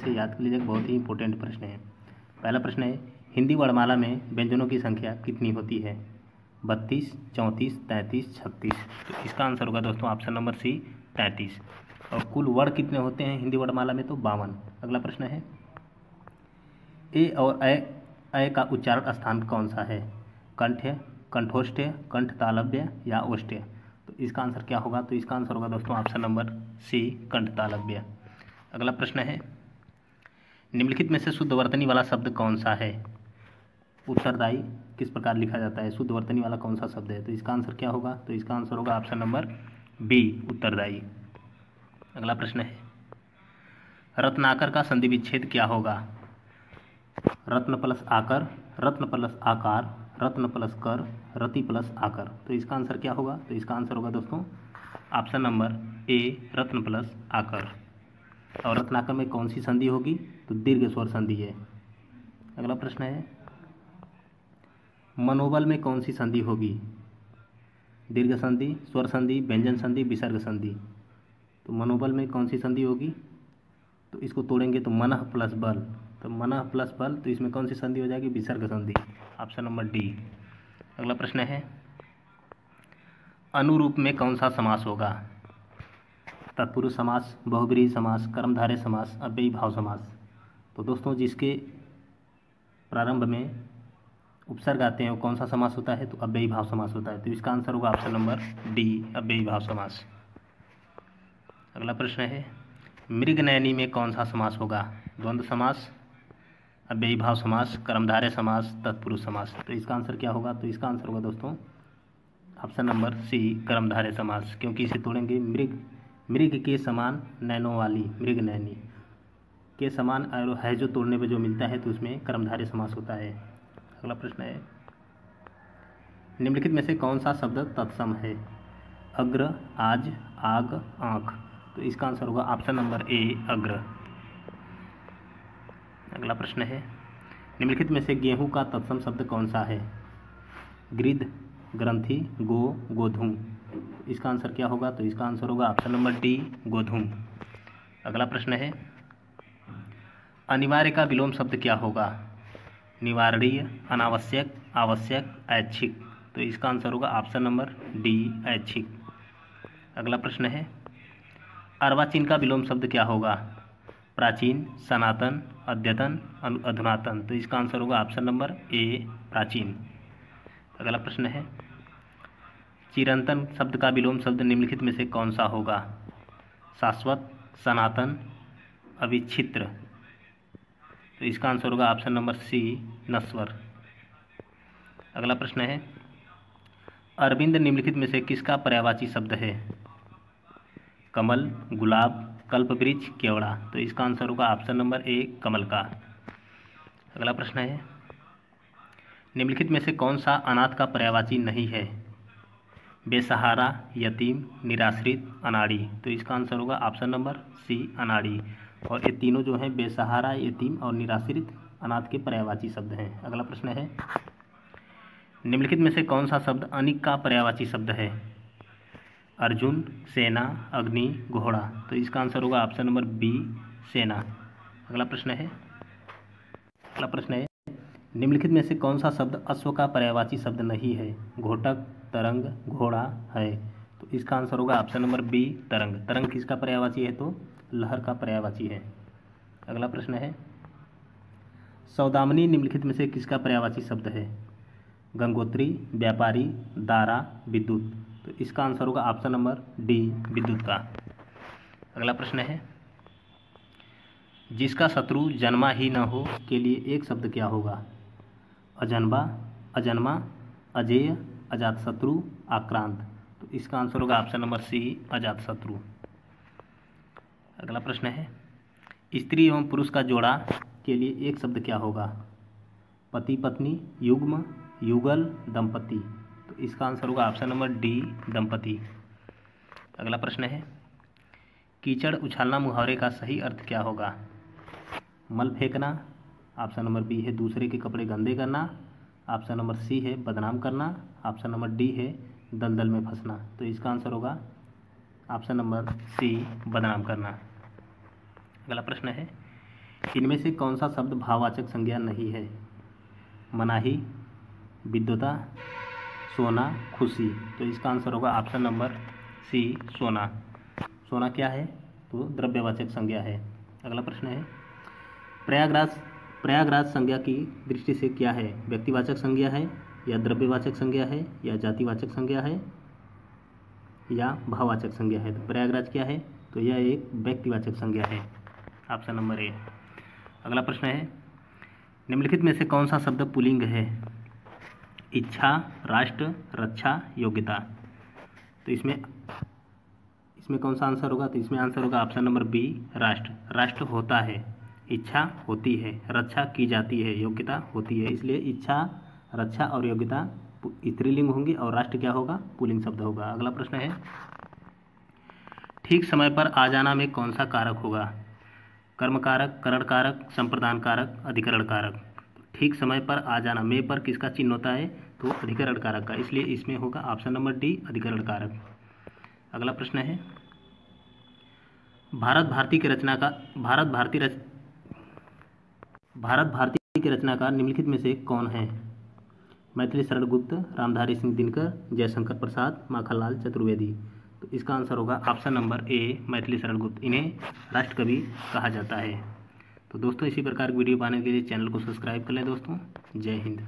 से याद कर लीजिएगा, बहुत ही इंपॉर्टेंट प्रश्न है। पहला प्रश्न है, हिंदी वर्णमाला में व्यंजनों की संख्या कितनी होती है? 32, 34, 33, 36। तो इसका आंसर होगा दोस्तों ऑप्शन नंबर सी 33। और कुल वर्ण कितने होते हैं हिंदी वर्णमाला में? तो 52। अगला प्रश्न है, ए और अ का उच्चारण स्थान कौन सा है? कंठ, कंठोष्ठ्य, कंठ तालव्य या ओष्ठ्य? तो इसका आंसर क्या होगा? तो इसका आंसर होगा दोस्तों ऑप्शन नंबर सी कंठ तालव्य। अगला प्रश्न है, निम्नलिखित में से शुद्ध वर्तनी वाला शब्द कौन सा है? उत्तरदायी किस प्रकार लिखा जाता है? शुद्ध वर्तनी वाला कौन सा शब्द है? तो इसका आंसर क्या होगा? तो इसका आंसर होगा ऑप्शन नंबर बी उत्तरदायी। अगला प्रश्न है, रत्नाकर का संधि विच्छेद क्या होगा? रत्न प्लस आकर, रत्न प्लस आकार, रत्न प्लस कर, रति प्लस आकर। तो इसका आंसर क्या होगा? तो इसका आंसर होगा दोस्तों option number A Ratna plus आकर। और रत्नाकर में कौन सी संधि होगी? तो दीर्घ स्वर संधि है। अगला प्रश्न है, मनोबल में कौन सी संधि होगी? दीर्घ संधि, स्वर संधि, व्यंजन संधि, विसर्ग संधि। तो मनोबल में कौन सी संधि होगी? तो इसको तोड़ेंगे तो मनः प्लस बल, तो मनः प्लस बल, तो इसमें कौन सी संधि हो जाएगी? विसर्ग संधि, ऑप्शन नंबर डी। अगला प्रश्न है, अनुरूप में कौन सा समास होगा? तत्पुरुष समास, बहुब्रीहि समास, कर्मधारय समास, अव्ययी भाव समास। तो दोस्तों जिसके प्रारंभ में उपसर्ग आते हैं वो कौन सा समास होता है? तो अव्ययी भाव समास होता है। तो इसका आंसर होगा ऑप्शन नंबर डी अव्ययी भाव समास। अगला प्रश्न है, मृगनयनी में कौन सा समास होगा? द्वंद्व समास, अव्ययी भाव समास, कर्मधारय समास, तत्पुरुष समास। तो इसका आंसर क्या होगा? तो इसका आंसर होगा दोस्तों ऑप्शन नंबर सी कर्मधारय समास, क्योंकि इसे तोड़ेंगे मृग के समान नैनों वाली, मृगनयनी के समान है जो तोड़ने पे जो मिलता है, तो उसमें कर्मधारय समास होता है। अगला प्रश्न है, निम्नलिखित में से कौन सा शब्द तत्सम है? अग्र, आज, आग, आँख। तो इसका आंसर होगा ऑप्शन नंबर ए अग्र। अगला प्रश्न है, निम्नलिखित में से गेहूं का तत्सम शब्द कौन सा है? गृध, ग्रंथि, गोधूम। इसका आंसर क्या होगा? तो इसका आंसर होगा ऑप्शन नंबर डी गोधूम। अगला प्रश्न है, अनिवार्य का विलोम शब्द क्या होगा? निवारणीय, अनावश्यक, आवश्यक, ऐच्छिक। तो इसका आंसर होगा ऑप्शन नंबर डी ऐच्छिक। अगला प्रश्न है, अर्वाचीन का विलोम शब्द क्या होगा? प्राचीन, सनातन, अद्यतन, अधुनातन। तो इसका आंसर होगा ऑप्शन नंबर ए प्राचीन। अगला प्रश्न है, चिरंतन शब्द का विलोम शब्द निम्नलिखित में से कौन सा होगा? शाश्वत, सनातन, अविच्छित्र। तो इसका आंसर होगा ऑप्शन नंबर सी नश्वर। अगला प्रश्न है, अरविंद निम्नलिखित में से किसका पर्यायवाची शब्द है? कमल, गुलाब, कल्पवृक्ष, केवड़ा। तो इसका आंसर होगा ऑप्शन नंबर ए कमल का। अगला प्रश्न है, निम्नलिखित में से कौन सा अनाथ का पर्यायवाची नहीं है? बेसहारा, यतीम, निराश्रित, अनाड़ी। तो इसका आंसर होगा ऑप्शन नंबर सी अनाड़ी। और ये तीनों जो हैं बेसहारा, यतीम और निराश्रित अनाथ के पर्यायवाची शब्द हैं। अगला प्रश्न है, निम्नलिखित में से कौन सा शब्द अनिक का पर्यायवाची शब्द है? अर्जुन, सेना, अग्नि, घोड़ा। तो इसका आंसर होगा ऑप्शन नंबर बी सेना। अगला प्रश्न है, निम्नलिखित में से कौन सा शब्द अश्व का पर्यायवाची शब्द नहीं है? घोटक, तरंग, घोड़ा, है। तो इसका आंसर होगा ऑप्शन नंबर बी तरंग। तरंग किसका पर्यायवाची है? तो लहर का पर्यायवाची है। अगला प्रश्न है, सौदामिनी निम्नलिखित में से किसका पर्यायवाची शब्द है? गंगोत्री, व्यापारी, दारा, विद्युत। तो इसका आंसर होगा ऑप्शन नंबर डी विद्युत का। अगला प्रश्न है, जिसका शत्रु जन्मा ही न हो के लिए एक शब्द क्या होगा? अजन्मा, अजन्मा, अजेय, अजातशत्रु, आक्रांत। तो इसका आंसर होगा ऑप्शन नंबर सी अजातशत्रु। अगला प्रश्न है, स्त्री एवं पुरुष का जोड़ा के लिए एक शब्द क्या होगा? पति पत्नी, युग्म, युगल, दंपति। तो इसका आंसर होगा ऑप्शन नंबर डी दंपति। अगला प्रश्न है, कीचड़ उछालना मुहावरे का सही अर्थ क्या होगा? मल फेंकना, ऑप्शन नंबर बी है दूसरे के कपड़े गंदे करना, ऑप्शन नंबर सी है बदनाम करना, ऑप्शन नंबर डी है दलदल में फंसना। तो इसका आंसर होगा ऑप्शन नंबर सी बदनाम करना। अगला प्रश्न है, इनमें से कौन सा शब्द भाववाचक संज्ञा नहीं है? मनाही, विद्वता, सोना, खुशी। तो इसका आंसर होगा ऑप्शन नंबर सी, सोना। सोना क्या है? तो द्रव्यवाचक संज्ञा है। अगला प्रश्न है, प्रयागराज संज्ञा की दृष्टि से क्या है? व्यक्तिवाचक संज्ञा है, या द्रव्यवाचक संज्ञा है, या जातिवाचक संज्ञा है, या भाववाचक संज्ञा है? तो प्रयागराज क्या है? तो यह एक व्यक्तिवाचक संज्ञा है, ऑप्शन नंबर ए। अगला प्रश्न है, निम्नलिखित में से कौन सा शब्द पुल्लिंग है? इच्छा, राष्ट्र, रक्षा, योग्यता। तो इसमें कौन सा आंसर होगा? तो इसमें आंसर होगा ऑप्शन नंबर बी, राष्ट्र। राष्ट्र होता है, इच्छा होती है, रक्षा की जाती है, योग्यता होती है। इसलिए इच्छा, रक्षा और योग्यता स्त्रीलिंग होंगी और राष्ट्र क्या होगा? पुल्लिंग शब्द होगा। अगला प्रश्न है, ठीक समय पर आ जाना में कौन सा कारक होगा? कर्म कारक, करण कारक, संप्रदान कारक, अधिकरण कारक। ठीक समय पर आ जाना में पर किसका चिन्ह होता है? तो अधिकरण कारक का, इसलिए इसमें होगा ऑप्शन नंबर डी, अधिकरण कारक। अगला प्रश्न है, भारत भारती के रचनाकार निम्नलिखित में से कौन है? मैथिली शरण गुप्त, रामधारी सिंह दिनकर, जयशंकर प्रसाद, माखनलाल चतुर्वेदी। तो इसका आंसर होगा option number A, Maithili Sharan Gupt. इन्हें राष्ट्रकवि कहा जाता है। तो दोस्तों, इसी प्रकार की वीडियो पाने के लिए चैनल को सब्सक्राइब कर लें दोस्तों। जय हिंद।